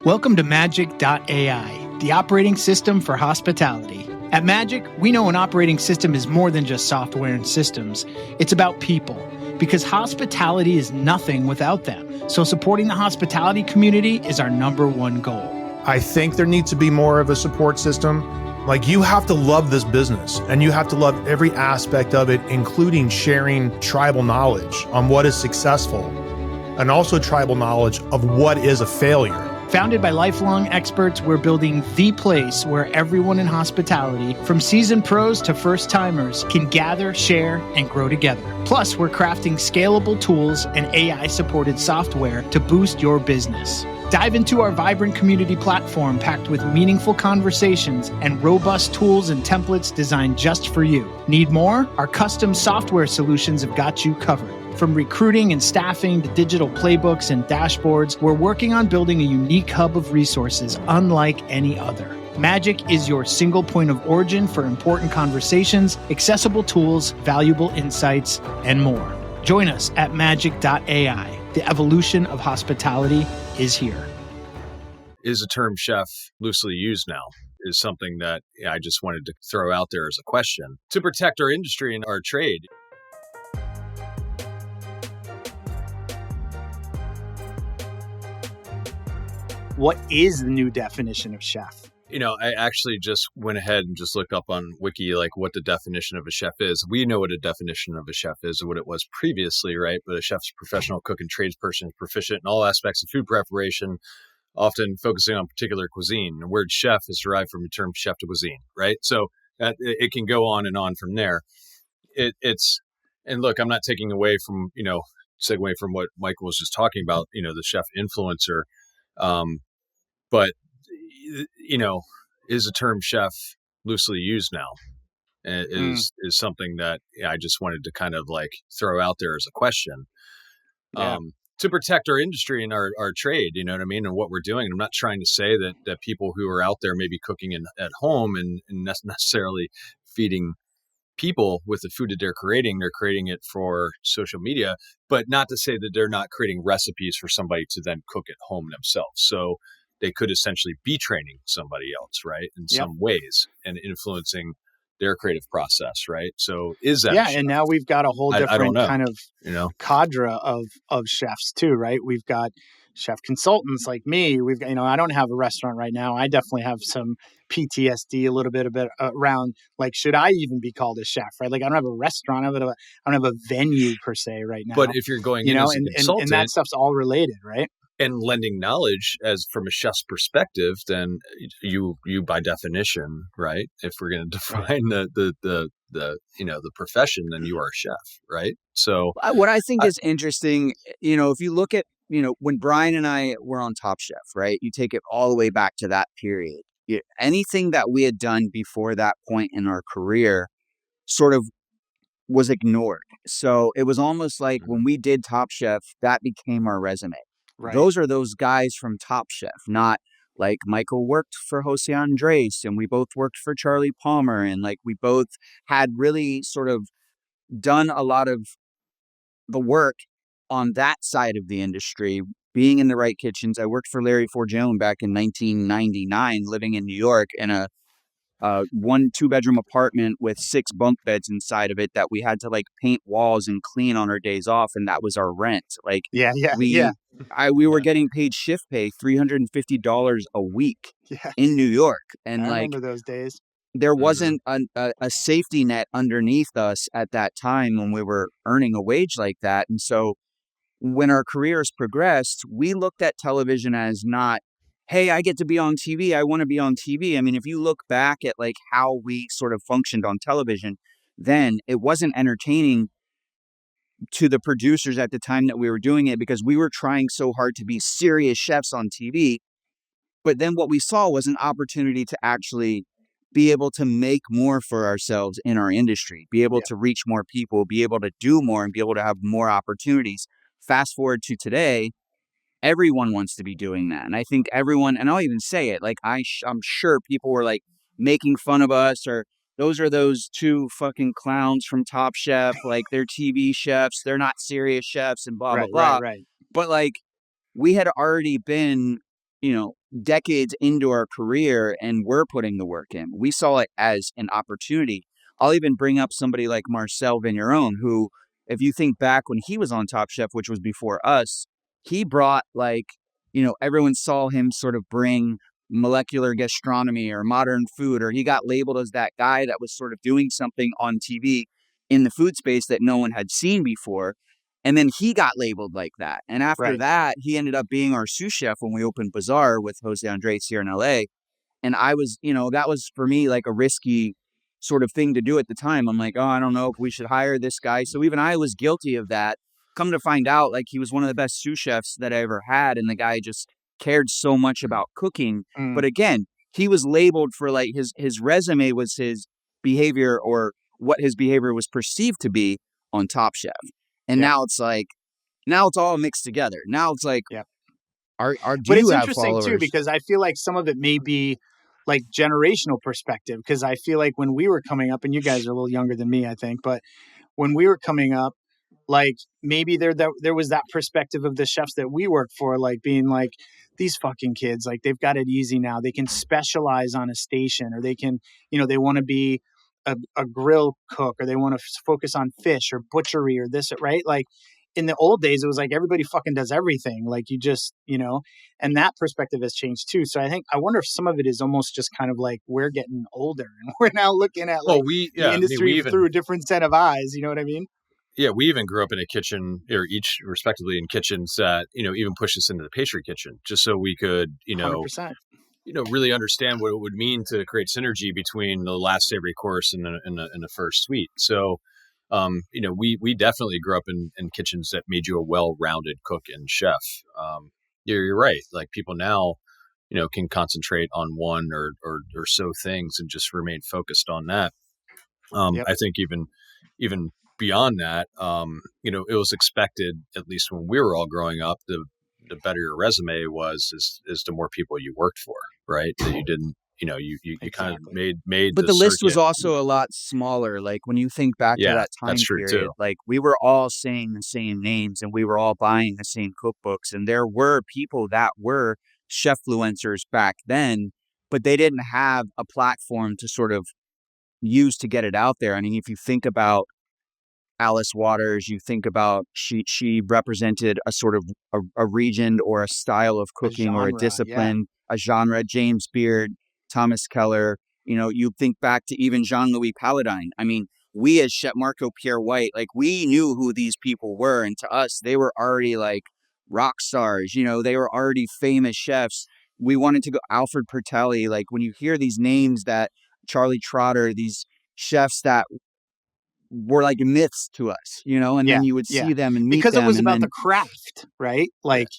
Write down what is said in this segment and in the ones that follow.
Welcome to majc.ai, the operating system for hospitality. At Magic, we know an operating system is more than just software and systems. It's about people, because hospitality is nothing without them. So supporting the hospitality community is our number one goal. I think there needs to be more of a support system. Like, you have to love this business and you have to love every aspect of it, including sharing tribal knowledge on what is successful and also tribal knowledge of what is a failure. Founded by lifelong experts, we're building the place where everyone in hospitality, from seasoned pros to first-timers, can gather, share, and grow together. Plus, we're crafting scalable tools and AI-supported software to boost your business. Dive into our vibrant community platform packed with meaningful conversations and robust tools and templates designed just for you. Need more? Our custom software solutions have got you covered. From recruiting and staffing to digital playbooks and dashboards, we're working on building a unique hub of resources unlike any other. Magic is your single point of origin for important conversations, accessible tools, valuable insights, and more. Join us at majc.ai. The evolution of hospitality is here. Is the term chef loosely used now? Is something that I just wanted to throw out there as a question to protect our industry and our trade. What is the new definition of chef? You know, I actually just went ahead and just looked up on Wiki, like what the definition of a chef is. We know what a definition of a chef is, or what it was previously, right? But a chef's a professional cook and tradesperson, proficient in all aspects of food preparation, often focusing on particular cuisine. The word chef is derived from the term chef de cuisine, right? So it can go on from there. And look, I'm not taking away from, segue from what Michael was just talking about, the chef influencer. But, is the term chef loosely used now? Is something that I just wanted to kind of like throw out there as a question. Yeah. To protect our industry and our trade, you know what I mean, and what we're doing. And I'm not trying to say that people who are out there maybe cooking at home and necessarily feeding people with the food that they're creating it for social media, but not to say that they're not creating recipes for somebody to then cook at home themselves. So they could essentially be training somebody else, right, in some ways, and influencing their creative process, right? So is that and now we've got a whole different kind of cadre of chefs too, right? We've got chef consultants like me. We've got, I don't have a restaurant right now. I definitely have some PTSD a little bit around, like, should I even be called a chef, right? Like, I don't have a restaurant. I don't have a venue per se right now. But if you're going as a consultant, and that stuff's all related, right? And lending knowledge as from a chef's perspective, then you by definition, right? If we're going to define the profession, then you are a chef, right? So what I think is interesting, if you look at, when Brian and I were on Top Chef, right? You take it all the way back to that period. Anything that we had done before that point in our career sort of was ignored. So it was almost like when we did Top Chef, that became our resume. Right. Those are those guys from Top Chef, not like Michael worked for Jose Andres and we both worked for Charlie Palmer. And like we both had really sort of done a lot of the work on that side of the industry, being in the right kitchens. I worked for Larry Forgione back in 1999, living in New York in a 1-2-bedroom apartment with 6 bunk beds inside of it that we had to like paint walls and clean on our days off. And that was our rent. Like, we were getting paid shift pay, $350 a week in New York. And I remember those days. There wasn't a safety net underneath us at that time when we were earning a wage like that. And so when our careers progressed, we looked at television as not, hey, I get to be on TV. I want to be on TV. I mean, if you look back at like how we sort of functioned on television, then it wasn't entertaining to the producers at the time that we were doing it because we were trying so hard to be serious chefs on TV. But then what we saw was an opportunity to actually be able to make more for ourselves in our industry, be able to reach more people, be able to do more and be able to have more opportunities. Fast forward to today, everyone wants to be doing that. And I think everyone, and I'll even say it, like I'm sure people were like making fun of us or those 2 fucking clowns from Top Chef, like they're TV chefs, they're not serious chefs and blah, blah, blah. Right. But like we had already been decades into our career and we're putting the work in. We saw it as an opportunity. I'll even bring up somebody like Marcel Vigneron, who, if you think back when he was on Top Chef, which was before us, he brought everyone saw him sort of bring molecular gastronomy or modern food, or he got labeled as that guy that was sort of doing something on TV in the food space that no one had seen before. And then he got labeled like that. And after that, he ended up being our sous chef when we opened Bazaar with Jose Andres here in LA. And I was, that was for me like a risky sort of thing to do at the time. I'm like, oh, I don't know if we should hire this guy. So even I was guilty of that. Come to find out, like, he was one of the best sous chefs that I ever had. And the guy just cared so much about cooking. But again, he was labeled for like his resume was his behavior, or what his behavior was perceived to be on Top Chef. And now it's all mixed together. Now it's like, but it's interesting too, because I feel like some of it may be like generational perspective. Because I feel like when we were coming up, and you guys are a little younger than me, I think, but when we were coming up, like maybe there was that perspective of the chefs that we worked for, like being like, these fucking kids, like they've got it easy now. They can specialize on a station, or they can, they want to be a grill cook, or they want to focus on fish or butchery or this, right? Like in the old days, it was like everybody fucking does everything. Like you just, and that perspective has changed too. So I wonder if some of it is almost just kind of like we're getting older and we're now looking at like the industry through a different set of eyes. You know what I mean? Yeah, we even grew up in a kitchen, or each respectively in kitchens that, even pushed us into the pastry kitchen, just so we could, 100%. Really understand what it would mean to create synergy between the last savory course and the first sweet. So, we definitely grew up in kitchens that made you a well-rounded cook and chef. You're right. Like people now, can concentrate on one or so things and just remain focused on that. I think even beyond that, it was expected, at least when we were all growing up, the better your resume was, is the more people you worked for, right? That you didn't, you kind of made. But the list was also a lot smaller. Like when you think back to that time period, too. Like we were all saying the same names and we were all buying the same cookbooks. And there were people that were chefluencers back then, but they didn't have a platform to sort of use to get it out there. I mean, if you think about Alice Waters, you think about she represented a sort of a region or a style of cooking or a discipline, a genre. James Beard, Thomas Keller, you think back to even Jean-Louis Paladin. I mean, we as Chef Marco Pierre White, like we knew who these people were. And to us, they were already like rock stars, they were already famous chefs. We wanted to go Alfred Pertelli. Like when you hear these names, that Charlie Trotter, these chefs that were like myths to us, and then you would see them and meet because them. It was about the craft, right? Like,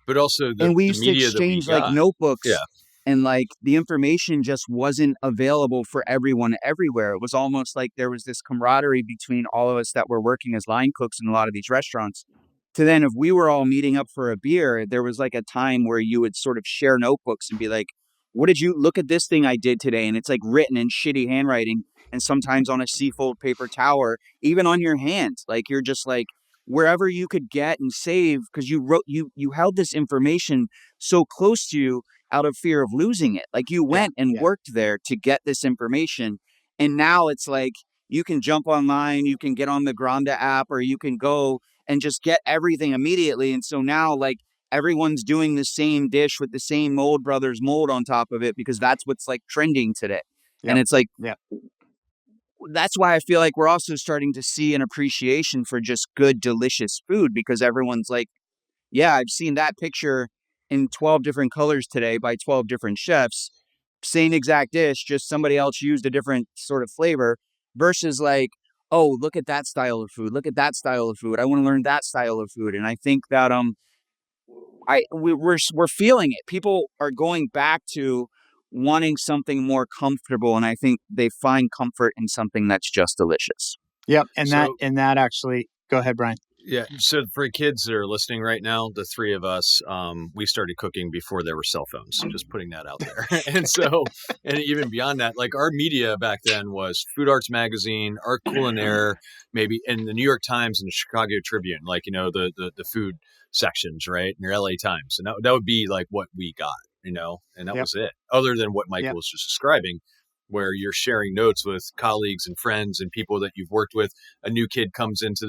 but also and we used to exchange like notebooks, and like the information just wasn't available for everyone everywhere. It was almost like there was this camaraderie between all of us that were working as line cooks in a lot of these restaurants. To then, if we were all meeting up for a beer, there was like a time where you would sort of share notebooks and be like, what did you look at this thing I did today? And it's like written in shitty handwriting, and sometimes on a seafold paper towel, even on your hands. Like you're just like wherever you could get and save, because you held this information so close to you out of fear of losing it. Like you went and worked there to get this information. And now it's like you can jump online, you can get on the Granda app, or you can go and just get everything immediately. And so now like everyone's doing the same dish with the same Mold Brothers mold on top of it, because that's what's like trending today. And it's like, that's why I feel like we're also starting to see an appreciation for just good, delicious food, because everyone's like, yeah, I've seen that picture in 12 different colors today by 12 different chefs. Same exact dish, just somebody else used a different sort of flavor, versus like, oh, look at that style of food. Look at that style of food. I want to learn that style of food. And I think that we're feeling it. People are going back to wanting something more comfortable, and I think they find comfort in something that's just delicious. Yep, and that actually, go ahead, Brian. Yeah. So for kids that are listening right now, the three of us, we started cooking before there were cell phones, just putting that out there. And even beyond that, like our media back then was Food Arts Magazine, Art Culinaire, maybe, and the New York Times and the Chicago Tribune, like, the food sections, right? And your LA Times. And that would be like what we got, and that Yep. was it. Other than what Michael Yep. was just describing, where you're sharing notes with colleagues and friends and people that you've worked with. A new kid comes into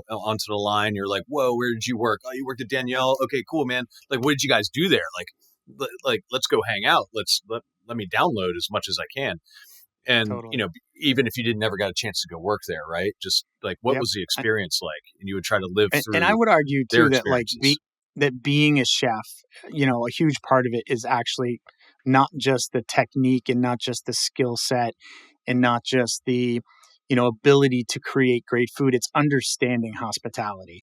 onto the line. You're like, whoa, where did you work? Oh, you worked at Danielle. Okay, cool, man. Like, what did you guys do there? Like, let's go hang out. Let me download as much as I can. And, Totally. even if you never got a chance to go work there, right? Just like, what Yep. was the experience like? And you would try to live And I through would argue their too that experiences. that being a chef, a huge part of it is actually not just the technique and not just the skill set and not just the ability to create great food. It's understanding hospitality.